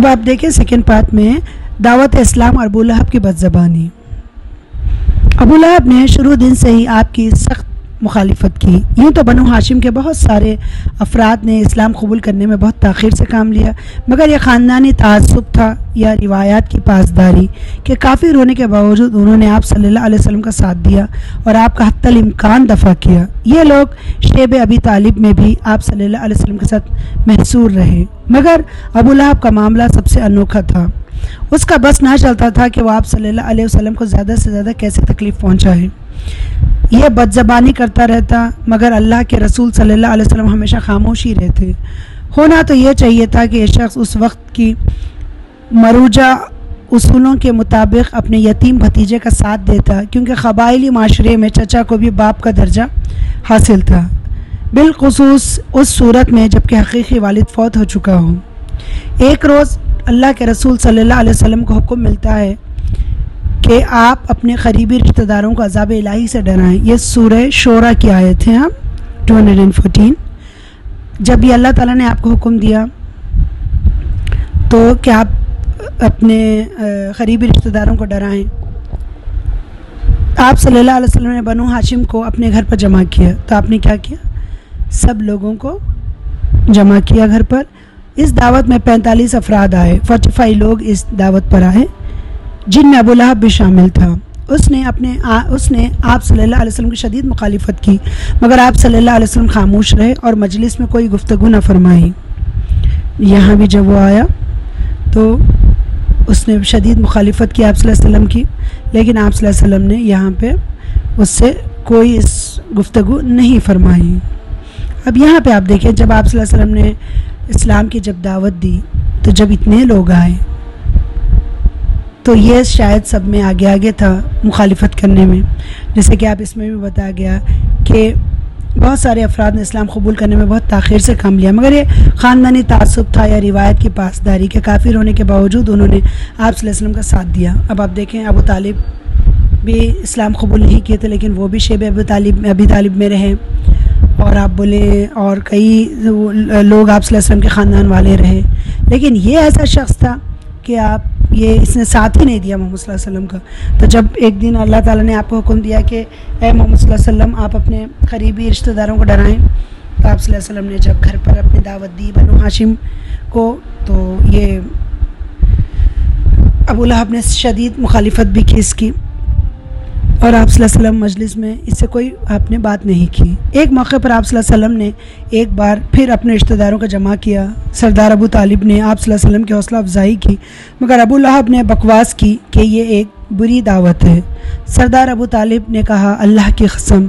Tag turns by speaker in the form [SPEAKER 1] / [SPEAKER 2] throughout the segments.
[SPEAKER 1] اب آپ دیکھیں سیکنڈ پارٹ میں دعوت اسلام اور ابو لہب کی بدزبانی۔ ابو لہب نے شروع دن سے ہی آپ کی سخت مخالفت کی۔ یوں تو بنو ہاشم کے بہت سارے افراد نے اسلام قبول کرنے میں بہت تاخیر سے کام لیا، مگر یہ خاندانی تعصب تھا یا روایات کی پاسداری کہ کافر ہونے کے باوجود انہوں نے آپ صلی اللہ علیہ وسلم کا ساتھ دیا اور آپ کا حتی الامکان دفاع کیا۔ یہ لوگ شیب ابی طالب میں بھی آپ صلی اللہ علیہ وسلم کے ساتھ محصور رہے، مگر ابو لہب کا معاملہ سب سے انوکھا تھا۔ اس کا بس نہ چلتا تھا کہ وہ آپ صلی اللہ علیہ وسلم کو زیادہ سے زیادہ کیسے تکلیف پہنچائے۔ یہ بدزبانی کرتا رہتا، مگر اللہ کے رسول صلی اللہ علیہ وسلم ہمیشہ خاموش ہی رہتے۔ ہونا تو یہ چاہیے تھا کہ یہ شخص اس وقت کی مروجہ اصولوں کے مطابق اپنے یتیم بھتیجے کا ساتھ دیتا، کیونکہ قبائلی معاشرے میں چچا کو بھی باپ کا درجہ حاصل تھا، بالخصوص اس صورت میں جب کہ حقیقی والد فوت ہو چکا ہو۔ ایک روز اللہ کے رسول صلی اللہ علیہ وسلم کو حکم ملتا ہے کہ آپ اپنے قریبی رشتہ داروں کو عذاب الہی سے ڈرائیں۔ یہ سورہ شورى کی آیت ہے 214۔ جب یہ اللہ تعالیٰ نے آپ کو حکم دیا تو کہ آپ اپنے قریبی رشتہ داروں کو ڈرائیں، آپ صلی اللہ علیہ وسلم نے بنو ہاشم کو اپنے گھر پر جمع کیا۔ تو آپ نے کیا کیا؟ سب لوگوں کو جمع کیا گھر پر۔ اس دعوت میں 45 افراد آئے، 45 لوگ اس دعوت پر آئے، جن میں ابو لہب بھی شامل تھا۔ اس نے آپ صلی اللہ علیہ وسلم کی شدید مخالفت کی، مگر آپ صلی اللہ علیہ وسلم خاموش رہے اور مجلس میں کوئی گفتگو نہ فرمائی۔ یہاں بھی جب وہ آیا تو اس نے شدید مخالفت کی آپ صلی اللہ علیہ وسلم کی، لیکن آپ صلی اللہ علیہ وسلم نے یہاں پہ اس سے کوئی گفتگو نہیں فرمائی۔ اب یہاں پہ آپ دیکھیں، جب آپ صلی اللہ علیہ وسلم نے اسلام کی جب دعوت دی تو جب اتنے لوگ آئے تو یہ شاید سب میں آگے تھا مخالفت کرنے میں، جیسے کہ آپ اس میں بھی بتایا گیا کہ بہت سارے افراد نے اسلام قبول کرنے میں بہت تاخیر سے کام لیا، مگر یہ خاندانی تعصب تھا یا روایت کی پاسداری کے کافر ہونے کے باوجود انہوں نے آپ صلی اللہ علیہ وسلم کا ساتھ دیا۔ اب آپ دیکھیں ابو طالب بھی اسلام قبول نہیں کیے تھے، لیکن وہ بھی شیب ابی طالب میں رہے، اور آپ بولے اور کئی لوگ آپ صلی اللہ علیہ وسلم کے خاندان والے رہے، لیکن یہ ایسا شخص تھا کہ اس نے ساتھ ہی نہیں دیا محمد صلی اللہ علیہ وسلم کا۔ تو جب ایک دن اللہ تعالیٰ نے آپ کو حکم دیا کہ اے محمد صلی اللہ علیہ وسلم آپ اپنے قریبی رشتہ داروں کو ڈرائیں، تو آپ صلی اللہ علیہ وسلم نے جب گھر پر اپنی دعوت دی بنو ہاشم کو، تو یہ ابو لہب نے شدید مخالفت بھی کی اس کی، اور آپ صلی اللہ علیہ وسلم مجلس میں اس سے کوئی آپ نے بات نہیں کی۔ ایک موقع پر آپ صلی اللہ علیہ وسلم نے ایک بار پھر اپنے رشتہ داروں کو جمع کیا۔ سردار ابو طالب نے آپ صلی اللہ علیہ وسلم کی حوصلہ افزائی کی، مگر ابو لہب نے بکواس کی کہ یہ ایک بری دعوت ہے۔ سردار ابو طالب نے کہا، اللہ کی قسم،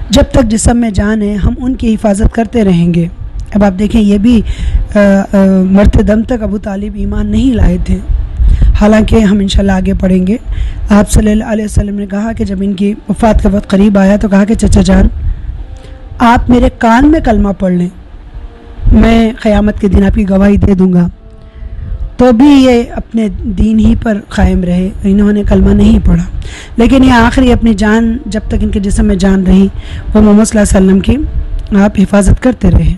[SPEAKER 1] جب تک جسم میں جان ہے ہم ان کی حفاظت کرتے رہیں گے۔ اب آپ دیکھیں یہ بھی مرتے دم تک ابو طالب ایمان نہیں لائے تھے، حالانکہ ہم انشاءاللہ آگے پڑھیں گے۔ آپ صلی اللہ علیہ وسلم نے کہا کہ جب ان کی وفات کا وقت قریب آیا تو کہا کہ چچا جان آپ میرے کان میں کلمہ پڑھ لیں، میں قیامت کے دن آپ کی گواہی دے دوں گا۔ تو بھی یہ اپنے دین ہی پر قائم رہے، انہوں نے کلمہ نہیں پڑھا، لیکن یہ آخری اپنی جان جب تک ان کے جسم میں جان رہی وہ محمد صلی اللہ علیہ وسلم کی آپ حفاظت کرتے رہے۔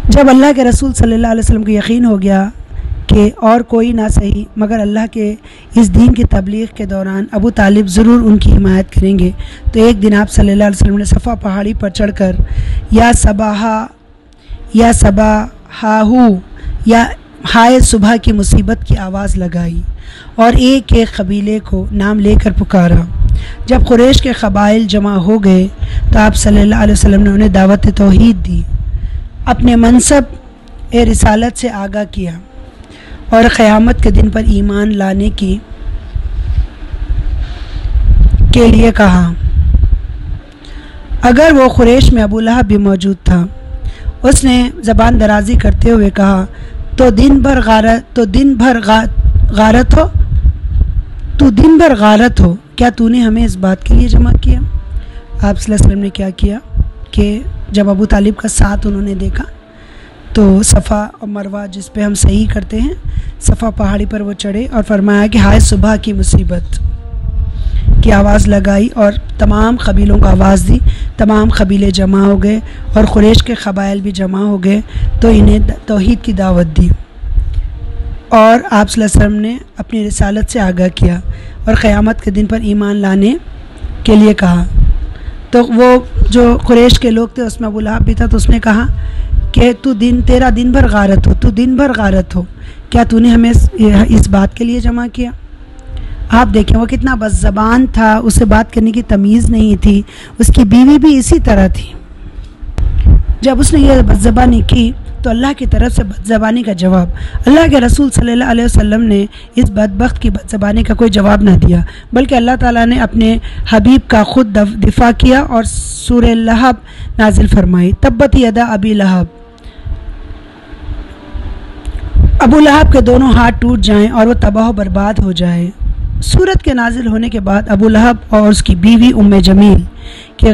[SPEAKER 1] جب اللہ کے رسول صلی اللہ علیہ وسلم کو یقین ہو گیا کہ اور کوئی نہ صحیح مگر اللہ کے اس دین کی تبلیغ کے دوران ابو طالب ضرور ان کی حمایت کریں گے، تو ایک دن آپ صلی اللہ علیہ وسلم نے صفا پہاڑی پر چڑھ کر یا صباحو یا ہائے صبح کی مصیبت کی آواز لگائی اور ایک ایک قبیلے کو نام لے کر پکارا۔ جب قریش کے قبائل جمع ہو گئے تو آپ صلی اللہ علیہ وسلم نے انہیں دعوت توحید دی، اپنے منصب رسالت سے آگاہ کیا اور قیامت کے دن پر ایمان لانے کے لیے کہا۔ اگر وہ قریش میں ابو لہب بھی موجود تھا، اس نے زبان درازی کرتے ہوئے کہا، تو دن بھر غارت ہو، کیا تو نے ہمیں اس بات کے لیے جمع کیا؟ آپ صلی اللہ علیہ وسلم نے کیا کیا کہ جب ابو طالب کا ساتھ انہوں نے دیکھا تو صفا اور مروہ جس پہ ہم صحیح کرتے ہیں، صفا پہاڑی پر وہ چڑھے اور فرمایا کہ ہائے صبح کی مصیبت، کی آواز لگائی اور تمام قبیلوں کو آواز دی، تمام قبیلے جمع ہو گئے اور قریش کے قبائل بھی جمع ہو گئے، تو انہیں توحید کی دعوت دی اور آپ صلی اللہ علیہ وسلم نے اپنی رسالت سے آگاہ کیا اور قیامت کے دن پر ایمان لانے کے لیے کہا۔ تو وہ جو قریش کے لوگ تھے اس میں ابو لہب بھی تھا، تو اس نے کہا کہ تیرا دن بھر غارت ہو، کیا تو نے ہمیں اس بات کے لیے جمع کیا؟ آپ دیکھیں وہ کتنا بد زبان تھا، اسے بات کرنے کی تمیز نہیں تھی، اس کی بیوی بھی اسی طرح تھی۔ جب اس نے یہ بد زبانی کی تو اللہ کی طرف سے بد زبانی کا جواب، اللہ کے رسول صلی اللہ علیہ وسلم نے اس بدبخت کی بد زبانی کا کوئی جواب نہ دیا، بلکہ اللہ تعالیٰ نے اپنے حبیب کا خود دفاع کیا اور سورہ لہب نازل فرمائی، تبت یدا ابی لہب، ابو لہب کے دونوں ہاتھ ٹوٹ جائیں اور وہ تباہ و برباد ہو جائے۔ سورت کے نازل ہونے کے بعد ابو لہب اور اس کی بیوی ام جمیل کے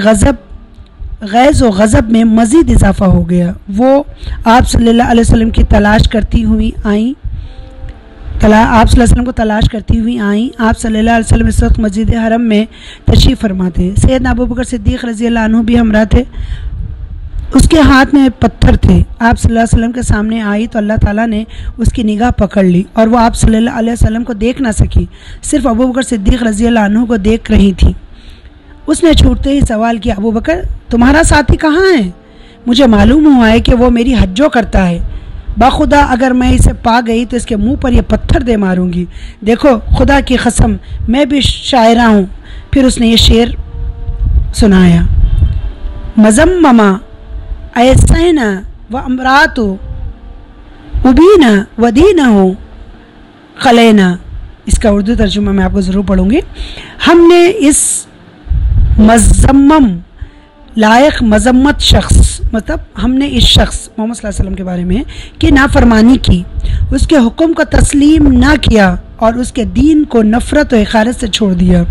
[SPEAKER 1] غیظ و غضب میں مزید اضافہ ہو گیا۔ وہ آپ صلی اللہ علیہ وسلم کی تلاش کرتی ہوئی آئیں، آپ صلی اللہ علیہ وسلم کو تلاش کرتی ہوئی آئیں۔ آپ صلی اللہ علیہ وسلم اس وقت مسجد حرم میں تشریف فرما تھے، سیدنا ابوبکر صدیق رضی اللہ عنہ بھی ہمراہ تھے، اس کے ہاتھ میں پتھر تھے۔ آپ صلی اللہ علیہ وسلم کے سامنے آئی تو اللہ تعالیٰ نے اس کی نگاہ پکڑ لی اور وہ آپ صلی اللہ علیہ وسلم کو دیکھ نہ سکی، صرف ابوبکر صدیق رضی اللہ عنہ کو دیکھ رہی تھی۔ اس نے چھوٹتے ہی سوال کیا، ابوبکر تمہارا ساتھی کہاں ہے؟ مجھے معلوم ہوا ہے کہ وہ میری حجو کرتا ہے، باخدا اگر میں اسے پا گئی تو اس کے منہ پر یہ پتھر دے ماروں گی، دیکھو خدا کی قسم میں بھی شاعرہ ہوں۔ پھر اس نے یہ شعر سنایا، مزمما ایسینا و امراتو ابینا و دینہ خلینا، اس کا اردو ترجمہ میں آپ کو ضرور پڑھوں گی۔ ہم نے اس مذمم لائق مذمت شخص، مطلب ہم نے اس شخص محمد صلی اللہ علیہ وسلم کے بارے میں کہ نافرمانی کی، اس کے حکم کو تسلیم نہ کیا اور اس کے دین کو نفرت و حقارت سے چھوڑ دیا۔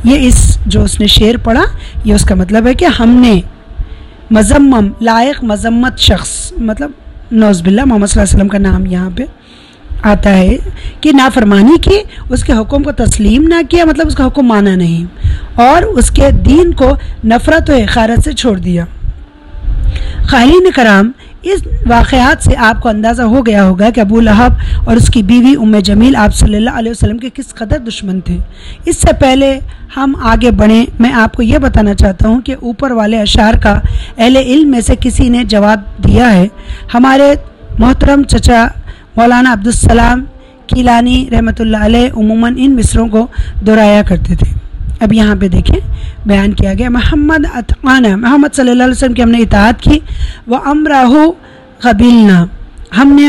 [SPEAKER 1] یہ جو اس نے شعر پڑھا، یہ اس کا مطلب ہے کہ ہم نے مذمم لائق مذمت شخص، مطلب نعوذ باللہ محمد صلی اللہ علیہ وسلم کا نام یہاں پہ آتا ہے کہ نافرمانی کی، اس کے حکم کو تسلیم نہ کیا، مطلب اس کا حکم مانا نہیں، اور اس کے دین کو نفرت و حقارت سے چھوڑ دیا۔ قائلین کرام، اس واقعات سے آپ کو اندازہ ہو گیا ہوگا کہ ابو لہب اور اس کی بیوی ام جمیل آپ صلی اللہ علیہ وسلم کے کس قدر دشمن تھے۔ اس سے پہلے ہم آگے بڑھیں، میں آپ کو یہ بتانا چاہتا ہوں کہ اوپر والے اشعار کا اہل علم میں سے کسی نے جواب دیا ہے۔ ہمارے محترم چچا مولانا عبدالسلام کیلانی رحمۃ اللہ علیہ عموماً ان مصروں کو دہرایا کرتے تھے۔ اب یہاں پہ دیکھیں بیان کیا گیا، محمد اتقانا، محمد صلی اللہ علیہ وسلم کی ہم نے اطاعت کی، وَأَمْرَهُ قَبِلْنَا، ہم نے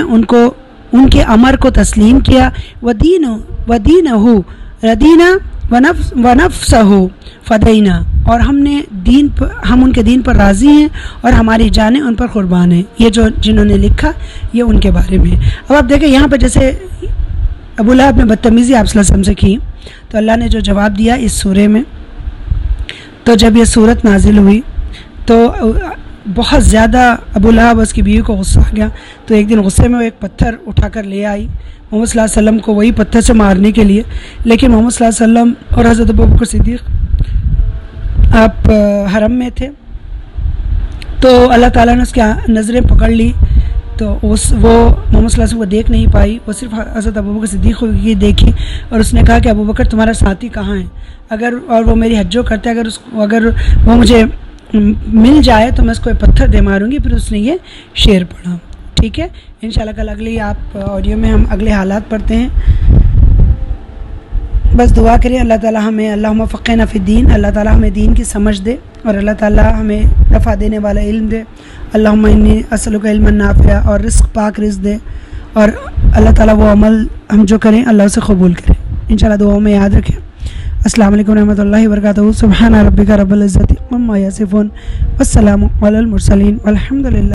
[SPEAKER 1] ان کے امر کو تسلیم کیا، وَدِينَهُ رَدِينَا وَنَفْسَهُ فَدَيْنَا، اور ہم ان کے دین پر راضی ہیں اور ہماری جانیں ان پر قربان ہیں۔ یہ جنہوں نے لکھا یہ ان کے بارے میں۔ اب آپ دیکھیں یہاں پہ جیسے ابو لہب نے بدتمیزی آپ صلی اللہ علیہ وسلم سے کی، تو اللہ نے جو جواب دیا اس سورے میں، تو جب یہ سورت نازل ہوئی تو بہت زیادہ ابو لہب اس کی بیوی کو غصہ آ گیا، تو ایک دن غصے میں وہ ایک پتھر اٹھا کر لے آئی محمد صلی اللہ علیہ وسلم کو وہی پتھر سے مارنے کے لیے، لیکن محمد صلی اللہ علیہ وسلم اور حضرت ابوبکر صدیق آپ حرم میں تھے، تو اللہ تعالیٰ نے اس کی نظریں پکڑ لی، تو وہ محمد صلی اللہ علیہ وسلم کو دیکھ نہیں پائی، وہ صرف حضرت ابوبکر صدیق کو دیکھی اور اس نے کہا کہ ابوبکر تمہارا ساتھی کہاں ہے، اور وہ میری حجو کرتا ہے، اگر وہ مجھے مل جائے تو میں اس کو پتھر دے ماروں گی۔ پھر اس نے یہ شعر پڑھا۔ ٹھیک ہے، انشاءاللہ کل اگلی آپ آڈیو میں ہم اگلے حالات پڑھتے ہیں۔ بس دعا کریں اللہ تعالیٰ ہمیں، اللہم فقہنا فی الدین، اللہ تعالیٰ ہمیں دین کی سمجھ دے اور اللہ تعالیٰ ہمیں نفع دینے والا علم دے۔ اللہم انی اسألک علما نافعا، اور رزق پاک رزق دے، اور اللہ تعالیٰ وہ عمل ہم جو کریں اللہ اسے قبول کرے۔ انشاءاللہ دعاؤں میں یاد رکھیں۔ السلام علیکم ورحمۃ اللہ وبرکاتہ۔ سبحان ربک رب العزت عما یصفون، والسلام علی المرسلین، والحمد للہ۔